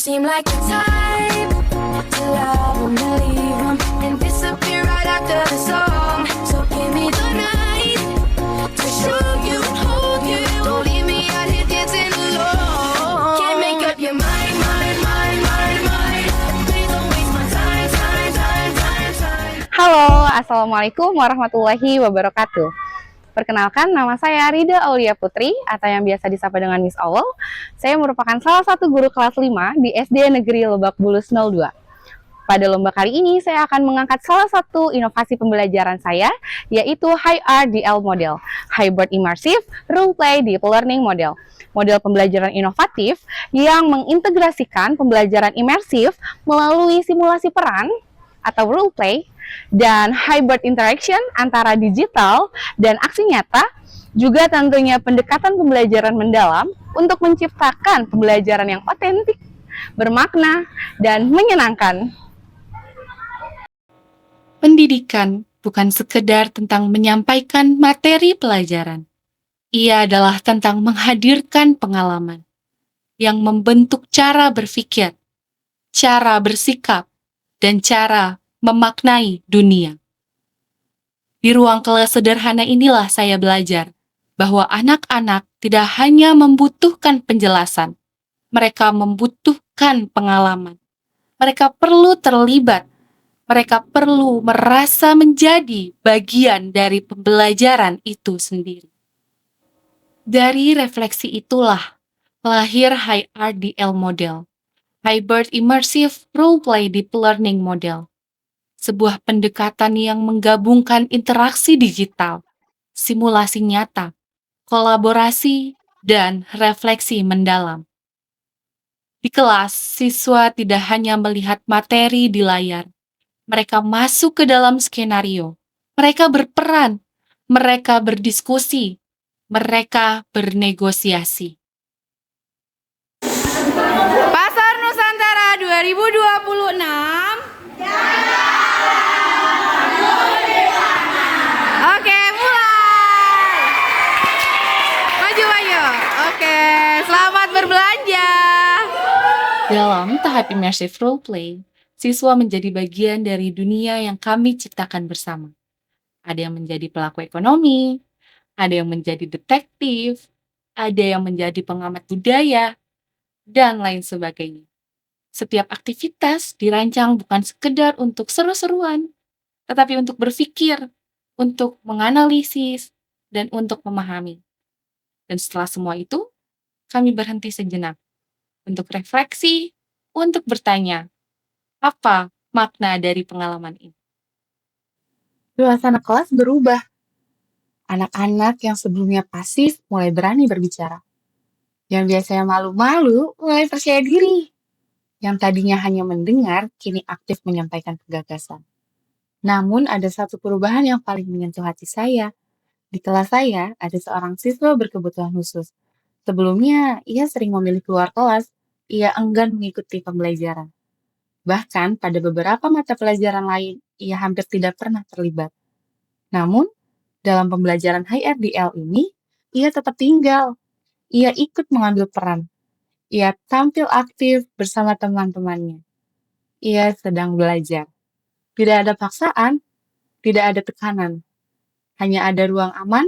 seem like the type to love 'em and leave 'em and disappear right after the song. So give me the night to show you and hold you. Don't leave me out here dancing alone. Can't make up your mind, mind, mind, mind, mind. Please don't waste my time, time, time, time, time. Halo, Assalamualaikum warahmatullahi wabarakatuh. Perkenalkan, nama saya Rida Aulia Putri, atau yang biasa disapa dengan Miss Owl. Saya merupakan salah satu guru kelas 5 di SD Negeri Lebak Bulus 02. Pada lomba kali ini, saya akan mengangkat salah satu inovasi pembelajaran saya, yaitu HIRDL Model, Hybrid Immersive Role Play Deep Learning Model. Model pembelajaran inovatif yang mengintegrasikan pembelajaran imersif melalui simulasi peran atau role play dan hybrid interaction antara digital dan aksi nyata, juga tentunya pendekatan pembelajaran mendalam untuk menciptakan pembelajaran yang otentik, bermakna, dan menyenangkan. Pendidikan bukan sekedar tentang menyampaikan materi pelajaran. Ia adalah tentang menghadirkan pengalaman yang membentuk cara berpikir, cara bersikap, dan cara memaknai dunia. Di ruang kelas sederhana inilah saya belajar bahwa anak-anak tidak hanya membutuhkan penjelasan, mereka membutuhkan pengalaman. Mereka perlu terlibat, mereka perlu merasa menjadi bagian dari pembelajaran itu sendiri. Dari refleksi itulah lahir HIRDL Model, Hybrid Immersive Role Play Deep Learning Model. Sebuah pendekatan yang menggabungkan interaksi digital, simulasi nyata, kolaborasi, dan refleksi mendalam. Di kelas, siswa tidak hanya melihat materi di layar, mereka masuk ke dalam skenario, mereka berperan, mereka berdiskusi, mereka bernegosiasi. Pasar Nusantara 2026. Oke, mulai. Maju. Oke, selamat berbelanja. Dalam tahap immersive role play, siswa menjadi bagian dari dunia yang kami ciptakan bersama. Ada yang menjadi pelaku ekonomi, ada yang menjadi detektif, ada yang menjadi pengamat budaya, dan lain sebagainya. Setiap aktivitas dirancang bukan sekedar untuk seru-seruan, tetapi untuk berpikir, untuk menganalisis, dan untuk memahami. Dan setelah semua itu, kami berhenti sejenak untuk refleksi, untuk bertanya, apa makna dari pengalaman ini? Suasana kelas berubah. Anak-anak yang sebelumnya pasif mulai berani berbicara. Yang biasanya malu-malu mulai percaya diri. Yang tadinya hanya mendengar, kini aktif menyampaikan gagasan. Namun ada satu perubahan yang paling menyentuh hati saya. Di kelas saya, ada seorang siswa berkebutuhan khusus. Sebelumnya, ia sering memilih keluar kelas. Ia enggan mengikuti pembelajaran. Bahkan pada beberapa mata pelajaran lain, ia hampir tidak pernah terlibat. Namun, dalam pembelajaran HIRDL ini, ia tetap tinggal. Ia ikut mengambil peran. Ia tampil aktif bersama teman-temannya. Ia sedang belajar. Tidak ada paksaan, tidak ada tekanan. Hanya ada ruang aman,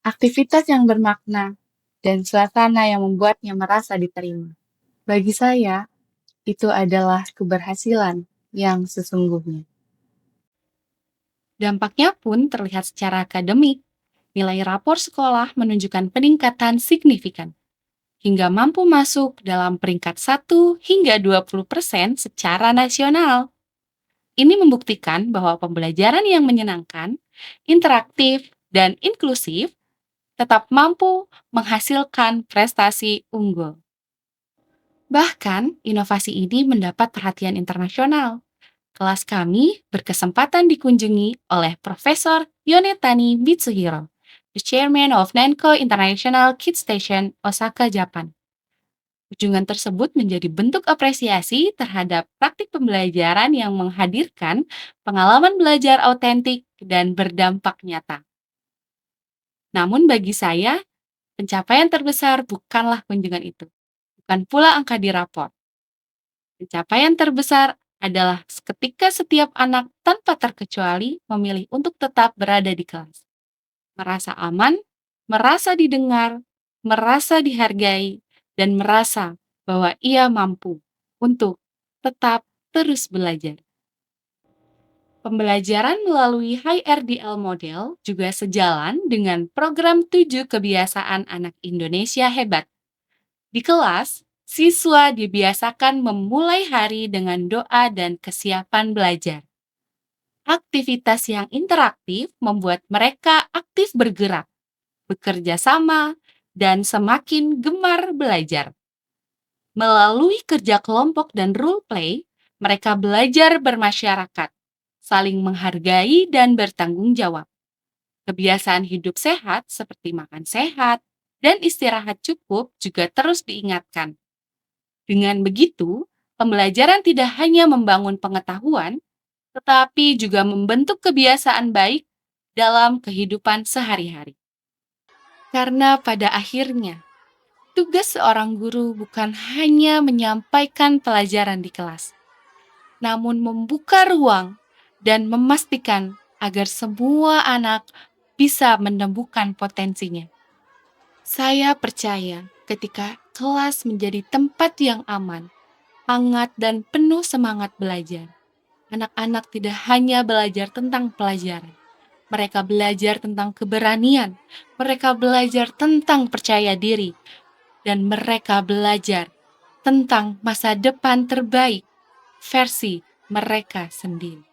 aktivitas yang bermakna, dan suasana yang membuatnya merasa diterima. Bagi saya, itu adalah keberhasilan yang sesungguhnya. Dampaknya pun terlihat secara akademik. Nilai rapor sekolah menunjukkan peningkatan signifikan, hingga mampu masuk dalam peringkat 1 hingga 20% secara nasional. Ini membuktikan bahwa pembelajaran yang menyenangkan, interaktif, dan inklusif tetap mampu menghasilkan prestasi unggul. Bahkan, inovasi ini mendapat perhatian internasional. Kelas kami berkesempatan dikunjungi oleh Profesor Yonetani Mitsuhiro, the Chairman of Nanko International Kids Station, Osaka, Jepang. Kunjungan tersebut menjadi bentuk apresiasi terhadap praktik pembelajaran yang menghadirkan pengalaman belajar autentik dan berdampak nyata. Namun bagi saya, pencapaian terbesar bukanlah kunjungan itu, bukan pula angka di rapor. Pencapaian terbesar adalah ketika setiap anak tanpa terkecuali memilih untuk tetap berada di kelas. Merasa aman, merasa didengar, merasa dihargai, dan merasa bahwa ia mampu untuk tetap terus belajar. Pembelajaran melalui HIRDL model juga sejalan dengan program 7 kebiasaan anak Indonesia hebat. Di kelas, siswa dibiasakan memulai hari dengan doa dan kesiapan belajar. Aktivitas yang interaktif membuat mereka aktif bergerak, bekerja sama, dan semakin gemar belajar. Melalui kerja kelompok dan role play, mereka belajar bermasyarakat, saling menghargai dan bertanggung jawab. Kebiasaan hidup sehat seperti makan sehat dan istirahat cukup juga terus diingatkan. Dengan begitu, pembelajaran tidak hanya membangun pengetahuan, tetapi juga membentuk kebiasaan baik dalam kehidupan sehari-hari. Karena pada akhirnya, tugas seorang guru bukan hanya menyampaikan pelajaran di kelas, namun membuka ruang dan memastikan agar semua anak bisa menemukan potensinya. Saya percaya ketika kelas menjadi tempat yang aman, hangat, dan penuh semangat belajar, anak-anak tidak hanya belajar tentang pelajaran, mereka belajar tentang keberanian, mereka belajar tentang percaya diri, dan mereka belajar tentang masa depan terbaik versi mereka sendiri.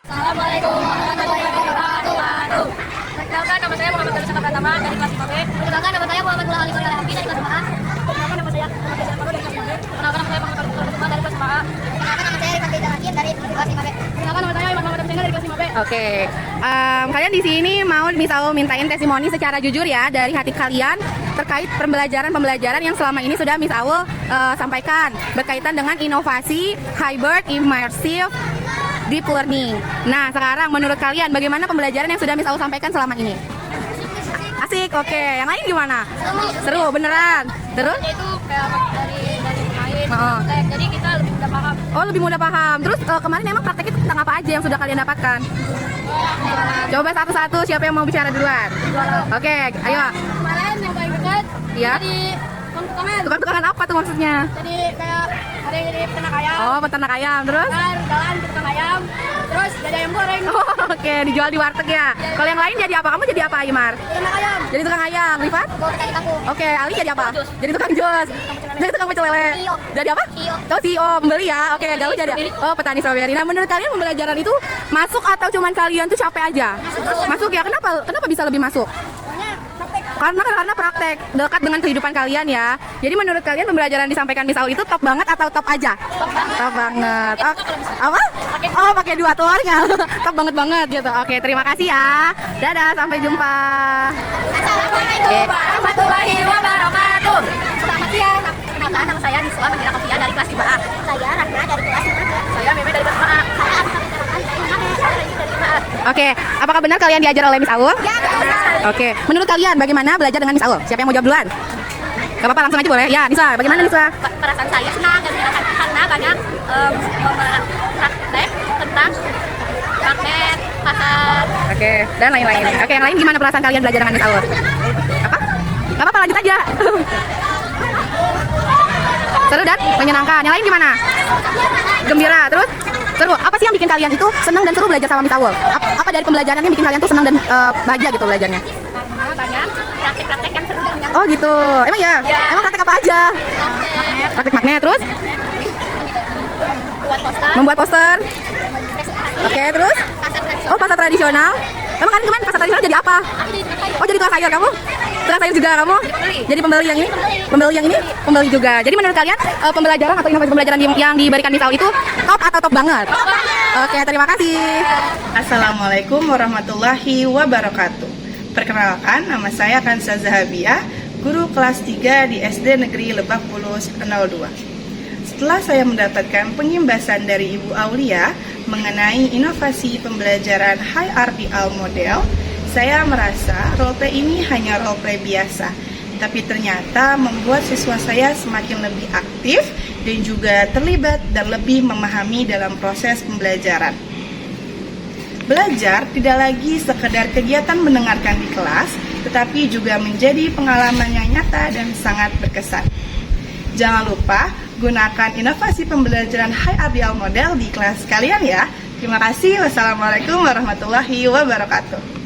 Assalamualaikum warahmatullahi wabarakatuh. Perkenalkan, nama saya Muhammad Nurul Pratama dari kelas 5B. Perkenalkan, nama saya Muhammad Nurul Ali Hafi dari kelas 5A. Perkenalkan, nama saya Muhammad Rizal Fadul dari kelas 5B. Perkenalkan, nama saya Muhammad Nurul Pratama dari kelas 5A. Perkenalkan, nama saya Rifat Rizal Hakim dari kelas 5B. Perkenalkan, nama saya Iman Muhammad Abdina dari kelas 5B. Oke, kalian di sini mau mintain testimoni secara jujur ya dari hati kalian terkait pembelajaran yang selama ini sudah Miss Aul sampaikan berkaitan dengan inovasi hybrid immersive deep learning. Nah, sekarang menurut kalian bagaimana pembelajaran yang sudah Miss Aul sampaikan selama ini? Asik, oke. Yang lain gimana? Seru, beneran. Terus? Itu kayak dari main, praktek, jadi kita lebih mudah paham. Oh, lebih mudah paham. Terus kemarin emang praktek itu tentang apa aja yang sudah kalian dapatkan? Coba satu-satu, siapa yang mau bicara duluan? Oke, ayo. Kemarin yang paling dekat Iya. di tukang-tukangan. Tukang-tukangan apa tuh maksudnya? Jadi kayak ada yang jadi peternak ayam. Oh, peternak ayam. Terus? Kan jalan ke tukang ayam. Terus jadi ayam goreng. Oh, oke, dijual di warteg ya. Kalau yang lain jadi apa? Kamu jadi apa, Imar? Peternak ayam. Jadi tukang ayam. Rifat? Bawa petani kampung. Oke, Ali jadi apa? Jadi tukang jus. Jadi tukang pecel lele. CEO. Jadi apa? CEO. Oh, CEO, pembeli ya. Oke, Galuh jadi oh, petani strawberry. Nah, menurut kalian pembelajaran itu masuk atau cuman kalian tuh capek aja? Masuk ya. Kenapa bisa lebih masuk? Karena praktek dekat dengan kehidupan kalian ya. Jadi menurut kalian pembelajaran disampaikan Miss Aul itu top banget atau top aja? Top banget. Oh, apa? Oh, pakai dua telurnya. Top banget gitu. Oke, terima kasih ya. Dadah, sampai jumpa. Assalamualaikum warahmatullahi wabarakatuh. Selamat siang. Kenalkan, nama saya Niswa Mendira Kofia dari kelas 5A. Saya Rahma dari kelas 5A. Saya Meme dari kelas 5A. Oke, apakah benar kalian diajar oleh Miss Aul? Ya, betul. Oke, menurut kalian bagaimana belajar dengan Miss Aul? Siapa yang mau jawab duluan? Gak apa-apa, langsung aja boleh. Ya, Nisa, bagaimana Nisa? Perasaan saya senang dan menyenangkan karena banyak praktek tentang magnet, pasar. Oke, dan lain-lain. Oke, yang lain gimana perasaan kalian belajar dengan Miss Aul? Apa? Gak apa-apa, lanjut aja. Seru dan menyenangkan. Yang lain gimana? Gembira. Terus? Seru. Apa sih yang bikin kalian itu senang dan seru belajar sama Miss Aul? Apa dari pembelajaran yang bikin kalian tuh senang dan bahagia gitu belajarnya? Karena banyak praktek-praktek yang seru dan menyenangkan. Oh gitu. Emang ya? Emang praktek apa aja? Praktek magnet. Terus? Buat poster, Membuat poster. Oke, terus? pasar tradisional. Oh, pasar tradisional. Emang kan kemarin pasar tradisional jadi apa? Oh, jadi tukang sayur kamu? Tukang sayur juga kamu? Jadi pembeli yang ini? Pembeli yang ini? Pembeli juga. Jadi menurut kalian pembelajaran atau inovasi pembelajaran yang diberikan Miss Aul itu top atau top banget? Oke, terima kasih. Assalamualaikum warahmatullahi wabarakatuh. Perkenalkan, nama saya Kansa Zahabia, guru kelas 3 di SD Negeri Lebak Bulus 02. Setelah saya mendapatkan pengimbasan dari Ibu Aulia mengenai inovasi pembelajaran HIRDL model, saya merasa roleplay ini hanya roleplay biasa. tapi ternyata membuat siswa saya semakin lebih aktif dan juga terlibat dan lebih memahami dalam proses pembelajaran. Belajar tidak lagi sekedar kegiatan mendengarkan di kelas, tetapi juga menjadi pengalaman yang nyata dan sangat berkesan. Jangan lupa gunakan inovasi pembelajaran High RDL model di kelas kalian ya. Terima kasih. Wassalamualaikum warahmatullahi wabarakatuh.